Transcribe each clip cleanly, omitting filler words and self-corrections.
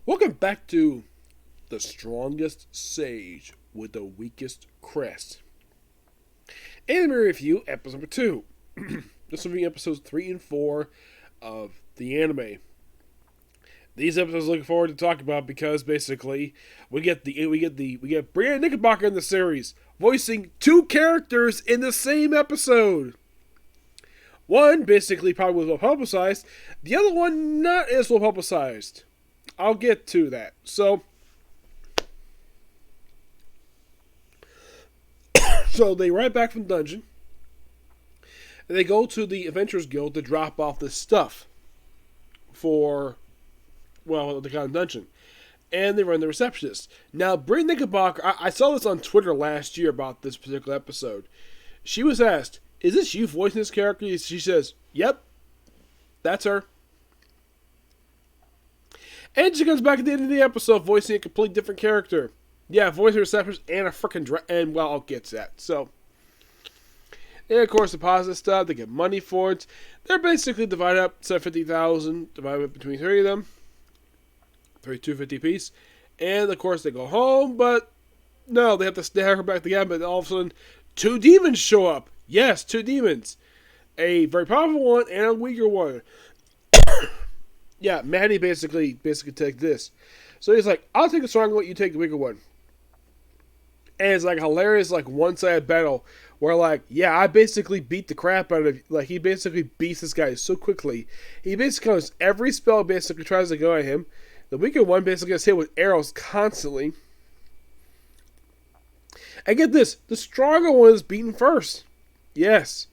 Welcome back to The Strongest Sage with the Weakest Crest. Anime Review, episode number 2. This will be episodes 3 and 4 of the anime. These episodes I'm looking forward to talking about because basically we get Brianna Knickerbocker in the series voicing 2 characters in the same episode. One basically probably was well publicized, the other one not as well publicized. I'll get to that. So they ride back from the dungeon, and they go to the Adventurers Guild to drop off this stuff for, well, the kind of dungeon. And they run the receptionist. Now, Brianna Knickerbocker, I saw this on Twitter last year about this particular episode. She was asked, "Is this you voicing this character?" She says, "Yep, that's her." And she comes back at the end of the episode voicing a completely different character. Yeah, voicing a receptionist and a freaking and well, I'll get to that. So, and of course, the positive stuff, they get money for it. They're basically divided up, $750,000, divided up between 3 of them. 250 piece. And of course, they go home, but no, they have to snag her back together. But all of a sudden, 2 demons show up. Yes, 2 demons. A very powerful one and a weaker one. Yeah, Maddie basically takes this. So he's like, "I'll take the stronger one, you take the weaker one." And it's like a hilarious, like, one-sided battle where, like, yeah, I basically beat the crap out of, like, he basically beats this guy so quickly. He basically comes, every spell basically tries to go at him. The weaker one basically gets hit with arrows constantly. And get this, the stronger one is beaten first. Yes.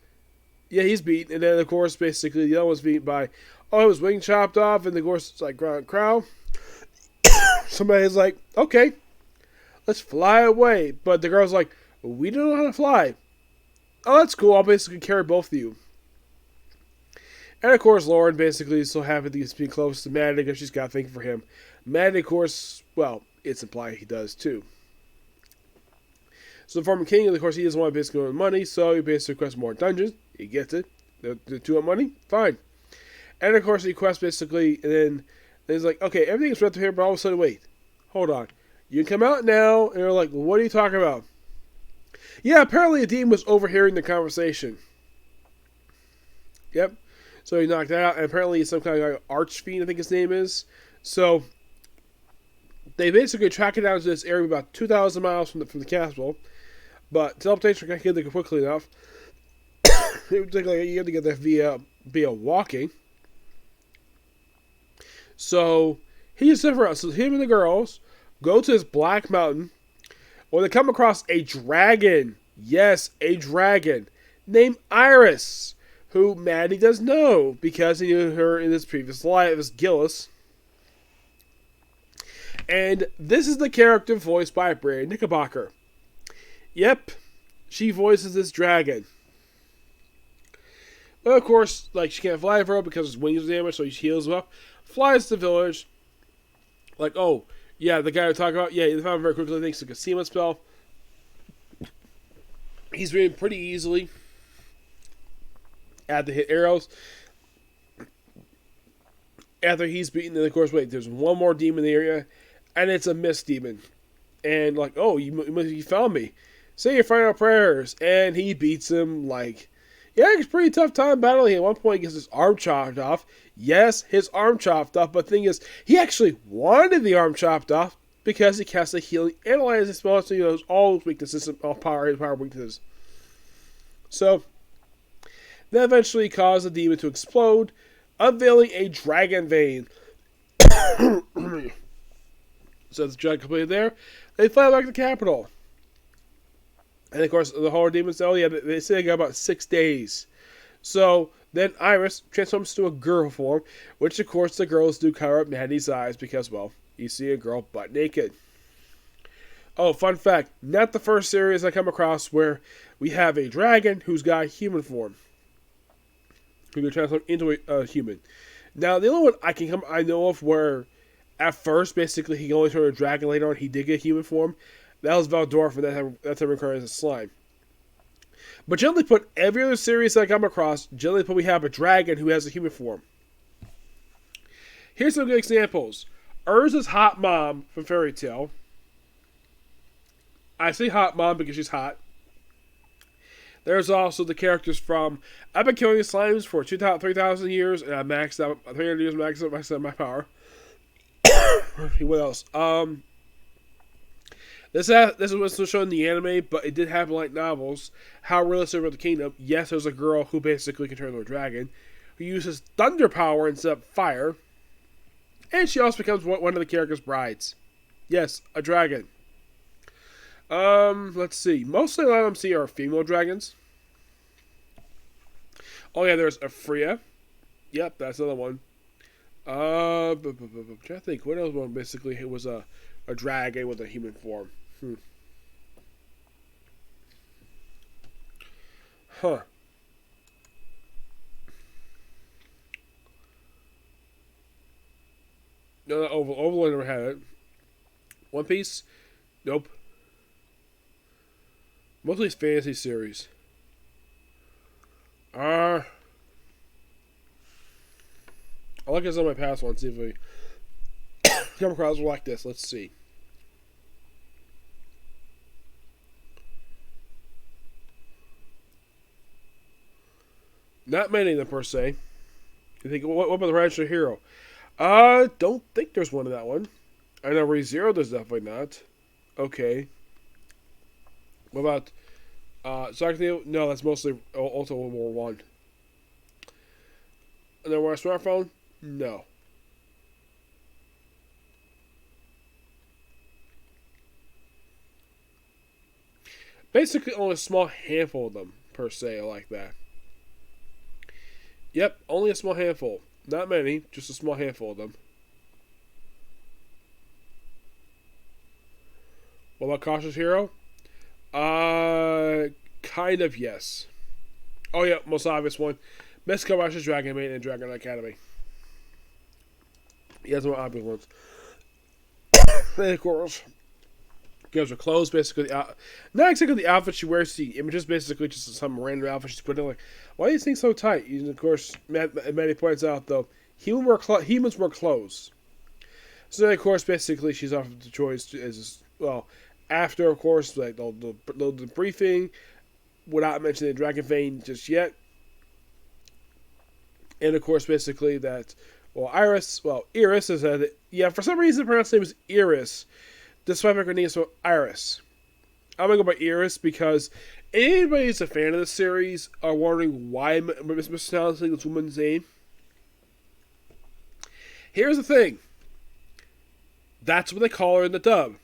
Yeah, he's beaten. And then, of course, basically, the other one's beaten by, his wing chopped off, and of course, it's like ground crow. Somebody's like, "Okay, let's fly away." But the girl's like, "We don't know how to fly." "Oh, that's cool. I'll basically carry both of you." And of course, Lauren basically is so happy to be close to Maddie because she's got a thing for him. Maddie, of course, well, it's implied he does too. So the former king, of course, he doesn't want to basically earn money, so he basically requests more dungeons. He gets it. The 2 want money? Fine. And of course, he requests basically, and then he's like, "Okay, everything's right here," but all of a sudden, wait, hold on. "You can come out now." And they're like, "Well, what are you talking about?" Yeah, apparently a demon was overhearing the conversation. Yep. So he knocked that out, and apparently he's some kind of like archfiend, I think his name is. So they basically track it down to this area about 2,000 miles from the capital. But teleportation can't get there quickly enough. It would take like, you have to get there via walking. So he just sent for us. So him and the girls go to this black mountain where they come across a dragon. Yes, a dragon named Iris, who Maddie does know because he knew her in his previous life as Gillis. And this is the character voiced by Brianna Knickerbocker. Yep, she voices this dragon. Well, of course, like, she can't fly for her because his wings are damaged, so she heals him up. Flies to the village. Like, oh, yeah, the guy we're talking about, yeah, he found him very quickly. Thanks to a Casima spell. He's beaten pretty easily. Had to hit arrows. After he's beaten, then of course, wait, there's one more demon in the area, and it's a mist demon. And like, "Oh, you found me. Say your final prayers." And he beats him like, yeah, it's a pretty tough time battling. At one point, he gets his arm chopped off. Yes, his arm chopped off. But the thing is, he actually wanted the arm chopped off because he casts a healing, analyzes spell, so he knows all his weaknesses, all power weaknesses. So, that eventually caused the demon to explode, unveiling a dragon vein. So the dragon completed there. They fly back to the capital. And of course, the horror demons, they say they got about 6 days. So then Iris transforms to a girl form, which of course the girls do cover up Maddie's eyes because, well, you see a girl butt naked. Oh, fun fact, not the first series I come across where we have a dragon who's got a human form. Who can transform into a human. Now, the only one I know of where at first, basically, he only turned a dragon. Later on, he did get human form. That was Valdorf, and that's him recurring as a slime. But generally put, every other series I come across, generally put, we have a dragon who has a human form. Here's some good examples. Urza's hot mom from Fairy Tail. I say hot mom because she's hot. There's also the characters from I've been killing slimes for 3,000 years, and I maxed out 300 years, maxed out my power. What else? This was shown in the anime, but it did happen like novels. How realistic about the kingdom? Yes, there's a girl who basically can turn into a dragon, who uses thunder power instead of fire, and she also becomes one of the characters' brides. Yes, a dragon. Let's see. Mostly a lot of them see are female dragons. Oh yeah, there's Afria. Yep, that's another one. I'm trying to think. What else one basically it was a dragon with a human form. Huh. No, not Overlord never had it. One Piece? Nope. Mostly it's fantasy series. I'll look at some of my past ones, see if we come across like this. Let's see. Not many of them per se. You think what about the Rancher Hero? Don't think there's one in that one. I know ReZero there's definitely not. Okay. What about no, that's mostly also World War One. And then a smartphone? No. Basically only a small handful of them per se are like that. Yep, only a small handful. Not many, just a small handful of them. What about Cautious Hero? Kind of yes. Oh yeah, most obvious one. Best Kobayashi's Dragon Maid and Dragon Academy. He has more obvious ones. And of course, gives her clothes, basically. Not exactly the outfit she wears, the images, basically just some random outfit she's putting in. Like, why are these things so tight? And of course, Maddie points out, though, humans wear clothes. So then, of course, basically, she's offered the choice as well. After, of course, like the briefing, without mentioning the Dragon Vein just yet. And, of course, basically that, Iris is that, yeah, for some reason, the pronounced name is Iris, despite her name is Iris. I'm going to go by Iris because anybody who's a fan of the series are wondering why I'm mispronouncing this woman's name. Here's the thing. That's what they call her in the dub.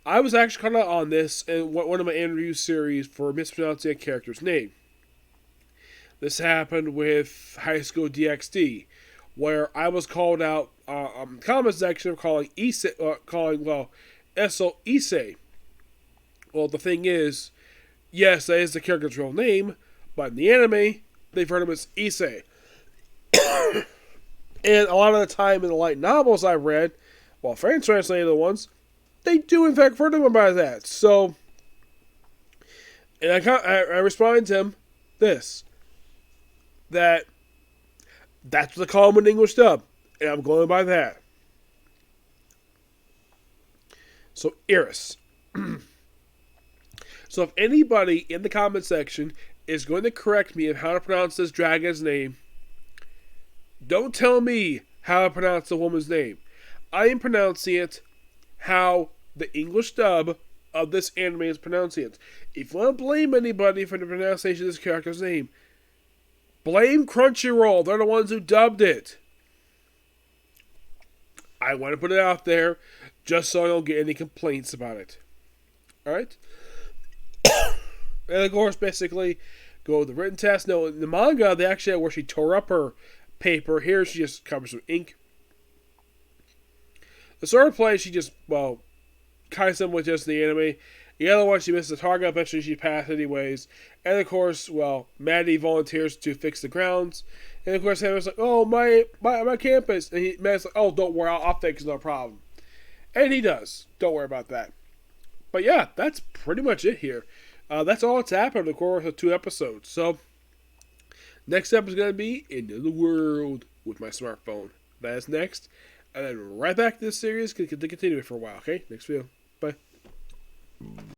I was actually caught out on this in one of my interview series for mispronouncing a character's name. This happened with High School DxD, where I was called out comment section of calling Esso Issei. Well, the thing is, yes, that is the character's real name, but in the anime, they've heard him as Issei. And a lot of the time in the light novels I've read, fan translated ones, they do in fact refer to him by that. So, and I responded to him this, that's what they call him in English dub, and I'm going by that. So, Iris. So, if anybody in the comment section is going to correct me on how to pronounce this dragon's name, don't tell me how to pronounce the woman's name. I am pronouncing it how the English dub of this anime is pronouncing it. If you want to blame anybody for the pronunciation of this character's name, blame Crunchyroll. They're the ones who dubbed it. I want to put it out there just so I don't get any complaints about it. Alright? And of course, basically, go with the written test. No, in the manga, they actually had where she tore up her paper. Here, she just covers with ink. The sword play, she just, kind of similar with just the anime. The other one, she misses the target. Eventually, she passed anyways. And of course, Maddie volunteers to fix the grounds. And of course, Hannah's like, oh, my campus. And Maddie's like, oh, don't worry, I'll fix it, no problem. And he does. Don't worry about that. But yeah, that's pretty much it here. That's all that's happened in the course of 2 episodes. So, next episode is going to be Into the World with my smartphone. That is next. and then right back to this series to continue it for a while. Okay, next video. Bye.